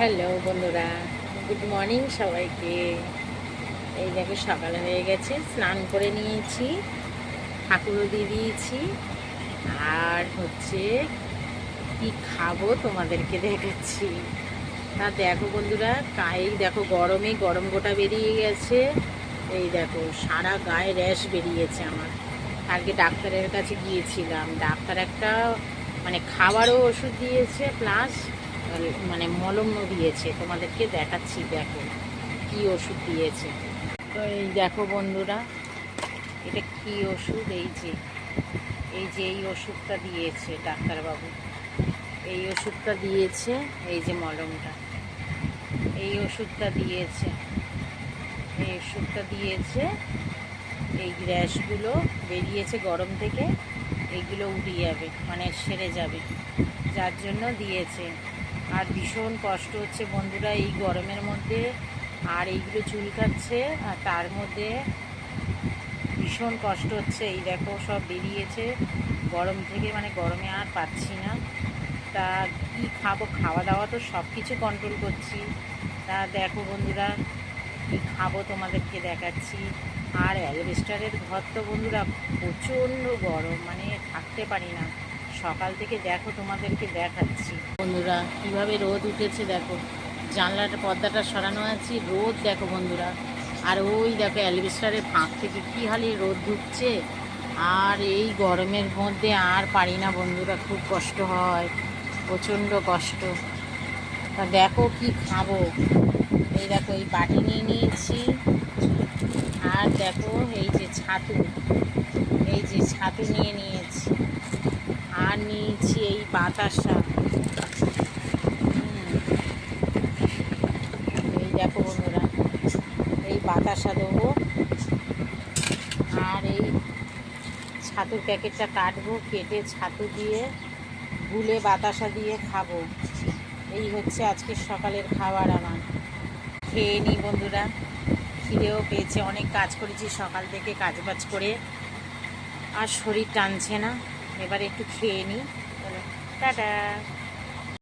Hello বন্ধুরা, good morning সবাইকে। এই দেখো সকাল হয়ে গেছে, স্নান করে নিয়েছি, ঠাকুরও দিয়ে দিয়েছি। আর কি খাবো তোমাদেরকে দেখাচ্ছি। তা দেখো বন্ধুরা, এই দেখো গরমে গরম গোটা বেরিয়ে গেছে। এই দেখো সারা গায়ে র্যাশ বেরিয়েছে আমার। আজকে ডাক্তারের কাছে গিয়েছিলাম, ডাক্তার একটা খাবারও ওষুধ দিয়েছে, প্লাস মলমও দিয়েছে। তোমাদেরকে দেখাচ্ছি, দেখো কি ওষুধ দিয়েছে। তো এই দেখো বন্ধুরা, এটা কি ওষুধ, এই ওষুধটা দিয়েছে ডাক্তারবাবু। এই ওষুধটা দিয়েছে, এই যে মলমটা, এই ওষুধটা দিয়েছে, এই ওষুধটা দিয়েছে। এই র্যাশগুলো বেরিয়েছে গরম থেকে, এইগুলো উঠে যাবে, সেরে যাবে, যার জন্য দিয়েছে। আর ভীষণ কষ্ট হচ্ছে বন্ধুরা এই গরমের মধ্যে। আর এইগুলো চুলকাচ্ছে, আর তার মধ্যে ভীষণ কষ্ট হচ্ছে। এই দেখো সব বেরিয়েছে গরম থেকে, গরমে আর পাচ্ছি না। তা কি খাবো, খাওয়া দাওয়া তো সব কিছু কন্ট্রোল করছি। তা দেখো বন্ধুরা, কি খাবো তোমাদেরকে দেখাচ্ছি। আর অ্যালবেস্টারের ঘর তো বন্ধুরা প্রচণ্ড গরম, থাকতে পারি না। সকাল থেকে দেখো তোমাদেরকে দেখাচ্ছি বন্ধুরা, কিভাবে রোদ উঠেছে। দেখো জানলার পর্দাটা সরানো আছে, রোদ দেখো বন্ধুরা। আর ওই দেখো অ্যালবেস্টারের ফাঁক থেকে কী হালে রোদ ঢুকছে। আর এই গরমের মধ্যে আর পারি না বন্ধুরা, খুব কষ্ট হয়, প্রচণ্ড কষ্ট। তা দেখো কি খাবো। এই দেখো এই বাটি নিয়ে নিয়েছি। আর দেখো এই যে ছাতু নিয়ে নিয়েছি। আর নিয়েছি এই বাতাসা। এই দেখো বন্ধুরা, এই বাতাসা দেবো। আর এই ছাতুর প্যাকেটটা কাটবো, কেটে ছাতু দিয়ে গুলে বাতাসা দিয়ে খাবো। এই হচ্ছে আজকের সকালের খাবার আমার। খেয়ে নিই বন্ধুরা, খিদেও পেয়েছে, অনেক কাজ করেছি সকাল থেকে, কাজবাজ করে আর শরীর টানছে না। এবারে একটু খেয়ে নিই। টাটা।